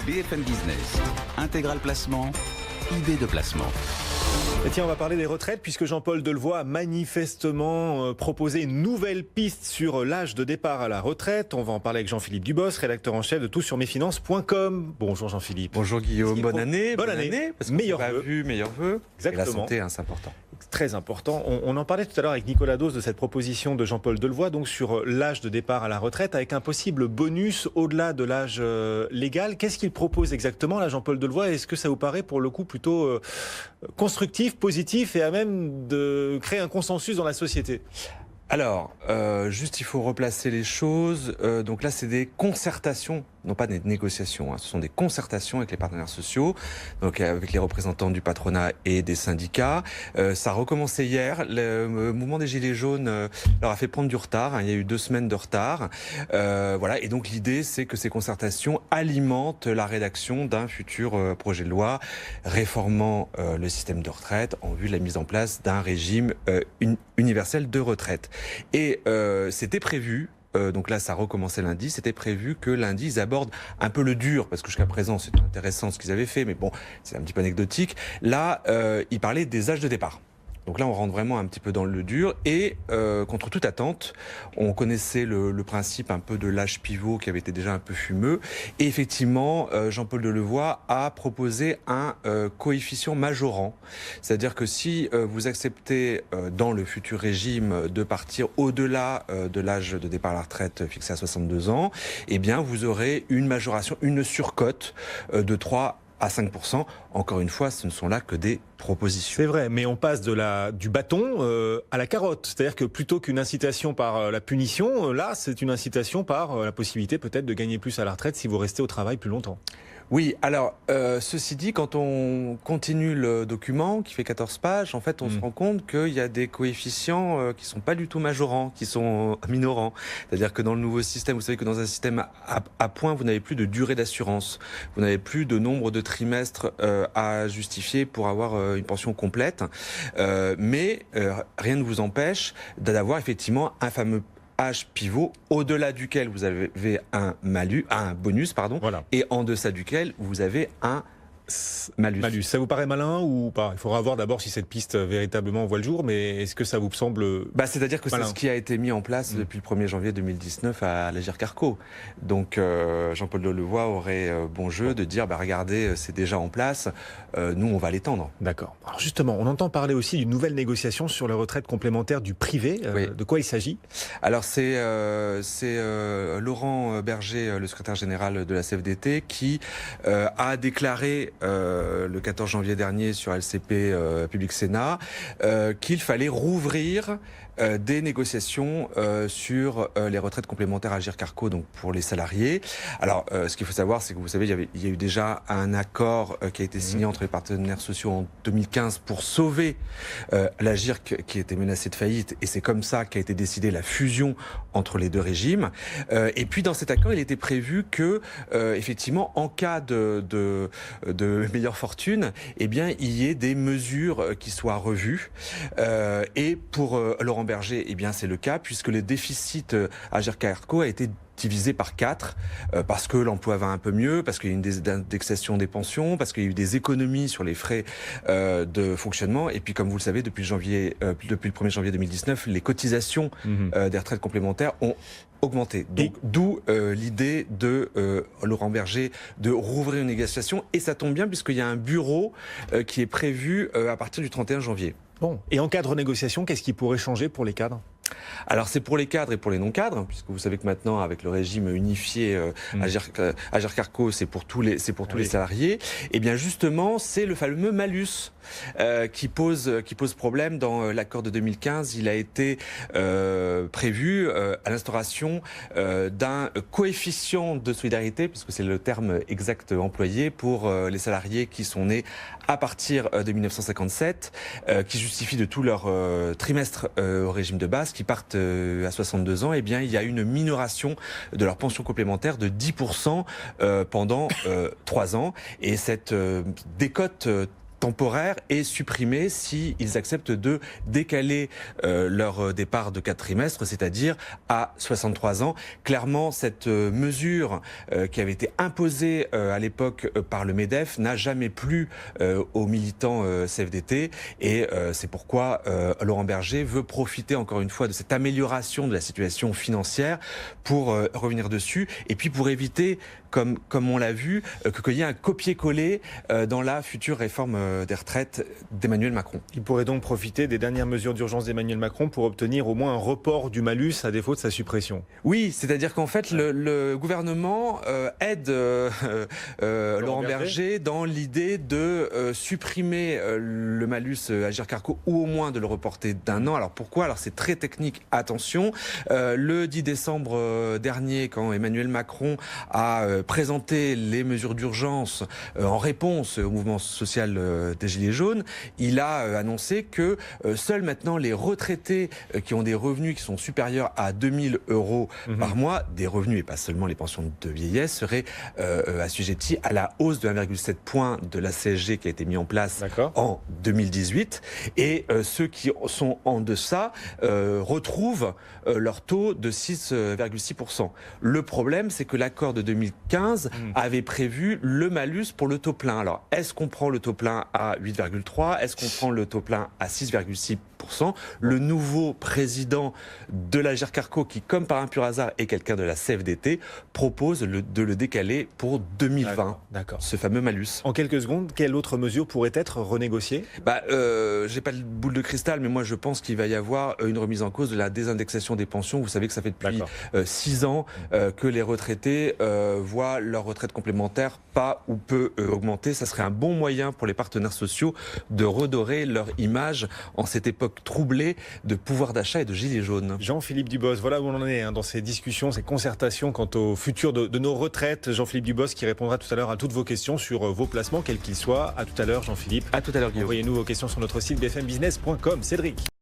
BFM Business, Intégral Placement, idée de placement. Et tiens, on va parler des retraites puisque Jean-Paul Delevoye a manifestement proposé une nouvelle piste sur l'âge de départ à la retraite. On va en parler avec Jean-Philippe Dubos, rédacteur en chef de toutsurmesfinances.com. Bonjour Jean-Philippe. Bonjour Guillaume, bonne année. Bonne année. Parce que meilleurs vœux. Exactement. Et la santé, c'est important. Très important. On en parlait tout à l'heure avec Nicolas Dos de cette proposition de Jean-Paul Delevoye, donc sur l'âge de départ à la retraite, avec un possible bonus au-delà de l'âge légal. Qu'est-ce qu'il propose exactement, là, Jean-Paul Delevoye? Est-ce que ça vous paraît pour le coup plutôt constructif, positif et à même de créer un consensus dans la société? Alors, juste il faut replacer les choses. Donc là, c'est des concertations, non pas des négociations, ce sont des concertations avec les partenaires sociaux, donc avec les représentants du patronat et des syndicats. Ça a recommencé hier. Le mouvement des Gilets jaunes leur a fait prendre du retard. Il y a eu 2 semaines de retard. Voilà. Et donc l'idée, c'est que ces concertations alimentent la rédaction d'un futur projet de loi réformant le système de retraite en vue de la mise en place d'un régime universel de retraite. Et c'était prévu. Donc là, ça a recommencé lundi. C'était prévu que lundi, ils abordent un peu le dur, parce que jusqu'à présent, c'est intéressant ce qu'ils avaient fait, mais bon, c'est un petit peu anecdotique. Là, ils parlaient des âges de départ. Donc là, on rentre vraiment un petit peu dans le dur. Et contre toute attente, on connaissait le principe un peu de l'âge pivot qui avait été déjà un peu fumeux. Et effectivement, Jean-Paul Delevoye a proposé un coefficient majorant. C'est-à-dire que si vous acceptez dans le futur régime de partir au-delà de l'âge de départ à la retraite fixé à 62 ans, eh bien, vous aurez une majoration, une surcote de 3 à 5%. Encore une fois, ce ne sont là que des propositions. C'est vrai, mais on passe du bâton à la carotte. C'est-à-dire que plutôt qu'une incitation par la punition, là, c'est une incitation par la possibilité peut-être de gagner plus à la retraite si vous restez au travail plus longtemps. Oui, alors, ceci dit, quand on continue le document, qui fait 14 pages, en fait, on se rend compte qu'il y a des coefficients qui ne sont pas du tout majorants, qui sont minorants. C'est-à-dire que dans le nouveau système, vous savez que dans un système à points, vous n'avez plus de durée d'assurance. Vous n'avez plus de nombre de trimestres à justifier pour avoir une pension complète. Mais rien ne vous empêche d'avoir effectivement un fameux âge pivot au-delà duquel vous avez un bonus, Voilà. et en deçà duquel vous avez un malus. Ça vous paraît malin ou pas? Il faudra voir d'abord si cette piste véritablement voit le jour, mais est-ce que ça vous semble C'est-à-dire que malin? C'est ce qui a été mis en place depuis le 1er janvier 2019 à l'Agirc-Arrco. Donc Jean-Paul Delevoye aurait bon jeu de dire regardez, c'est déjà en place, nous on va l'étendre. D'accord. Alors justement, on entend parler aussi d'une nouvelle négociation sur les retraites complémentaires du privé. Oui. De quoi il s'agit? Alors c'est Laurent Berger, le secrétaire général de la CFDT, qui a déclaré le 14 janvier dernier sur LCP Public Sénat qu'il fallait rouvrir des négociations sur les retraites complémentaires à Agirc-Arrco, donc pour les salariés. Alors, ce qu'il faut savoir, c'est que vous savez, il y a eu déjà un accord qui a été signé entre les partenaires sociaux en 2015 pour sauver l'Agirc qui était menacé de faillite, et c'est comme ça qu'a été décidée la fusion entre les 2 régimes. Et puis, dans cet accord, il était prévu que, effectivement, en cas de meilleure fortune, eh bien, il y ait des mesures qui soient revues. Et pour Laurent Berger, eh bien, c'est le cas, puisque le déficit à Agirc-Arrco a été divisé par 4, parce que l'emploi va un peu mieux, parce qu'il y a une indexation des pensions, parce qu'il y a eu des économies sur les frais de fonctionnement, et puis comme vous le savez, depuis le 1er janvier 2019, les cotisations des retraites complémentaires ont augmenté. Donc, d'où l'idée de Laurent Berger de rouvrir une négociation, et ça tombe bien puisqu'il y a un bureau qui est prévu à partir du 31 janvier. Bon. Et en cas de renégociation, qu'est-ce qui pourrait changer pour les cadres? Alors c'est pour les cadres et pour les non-cadres, puisque vous savez que maintenant avec le régime unifié Agirc-Arrco, c'est pour tous les salariés. Et bien justement, c'est le fameux malus qui pose problème. Dans l'accord de 2015, il a été prévu à l'instauration d'un coefficient de solidarité, puisque c'est le terme exact employé, pour les salariés qui sont nés à partir de 1957, qui justifient de tout leur trimestre au régime de base, qui partent à 62 ans, eh bien, il y a une minoration de leur pension complémentaire de 10% pendant 3 ans. Et cette décote temporaire et supprimée s'ils acceptent de décaler leur départ de 4 trimestres, c'est-à-dire à 63 ans. Clairement, cette mesure qui avait été imposée à l'époque par le MEDEF n'a jamais plu aux militants CFDT et c'est pourquoi Laurent Berger veut profiter encore une fois de cette amélioration de la situation financière pour revenir dessus et puis pour éviter, comme on l'a vu, qu'il y ait un copier-coller dans la future réforme des retraites d'Emmanuel Macron. Il pourrait donc profiter des dernières mesures d'urgence d'Emmanuel Macron pour obtenir au moins un report du malus à défaut de sa suppression. Oui, c'est-à-dire qu'en fait, le gouvernement aide Laurent Berger dans l'idée de supprimer le malus Agirc-Arrco ou au moins de le reporter d'1 an. Alors pourquoi ? Alors c'est très technique, attention. Le 10 décembre dernier, quand Emmanuel Macron a présenté les mesures d'urgence en réponse au mouvement social des Gilets jaunes, il a annoncé que seuls maintenant les retraités qui ont des revenus qui sont supérieurs à 2000 € par mois, des revenus et pas seulement les pensions de vieillesse, seraient assujettis à la hausse de 1,7 point de la CSG qui a été mis en place en 2018. Et ceux qui sont en deçà retrouvent leur taux de 6,6%. Le problème, c'est que l'accord de 2015 avait prévu le malus pour le taux plein. Alors, est-ce qu'on prend le taux plein à 8,3 ? Est-ce qu'on prend le taux plein à 6,6 ? Le nouveau président de l'Agirc-Arrco, qui comme par un pur hasard est quelqu'un de la CFDT, propose de le décaler pour 2020, ce fameux malus. En quelques secondes, quelle autre mesure pourrait être renégociée ? J'ai pas de boule de cristal, mais moi je pense qu'il va y avoir une remise en cause de la désindexation des pensions. Vous savez que ça fait depuis 6 ans que les retraités voient leur retraite complémentaire pas ou peu augmenter. Ça serait un bon moyen pour les partenaires sociaux de redorer leur image en cette époque troublée de pouvoir d'achat et de gilets jaunes. Jean-Philippe Dubos, voilà où on en est dans ces discussions, ces concertations quant au futur de nos retraites. Jean-Philippe Dubos qui répondra tout à l'heure à toutes vos questions sur vos placements, quels qu'ils soient. À tout à l'heure, Jean-Philippe. À tout à l'heure, Guillaume. Envoyez-nous vos questions sur notre site bfmbusiness.com. Cédric.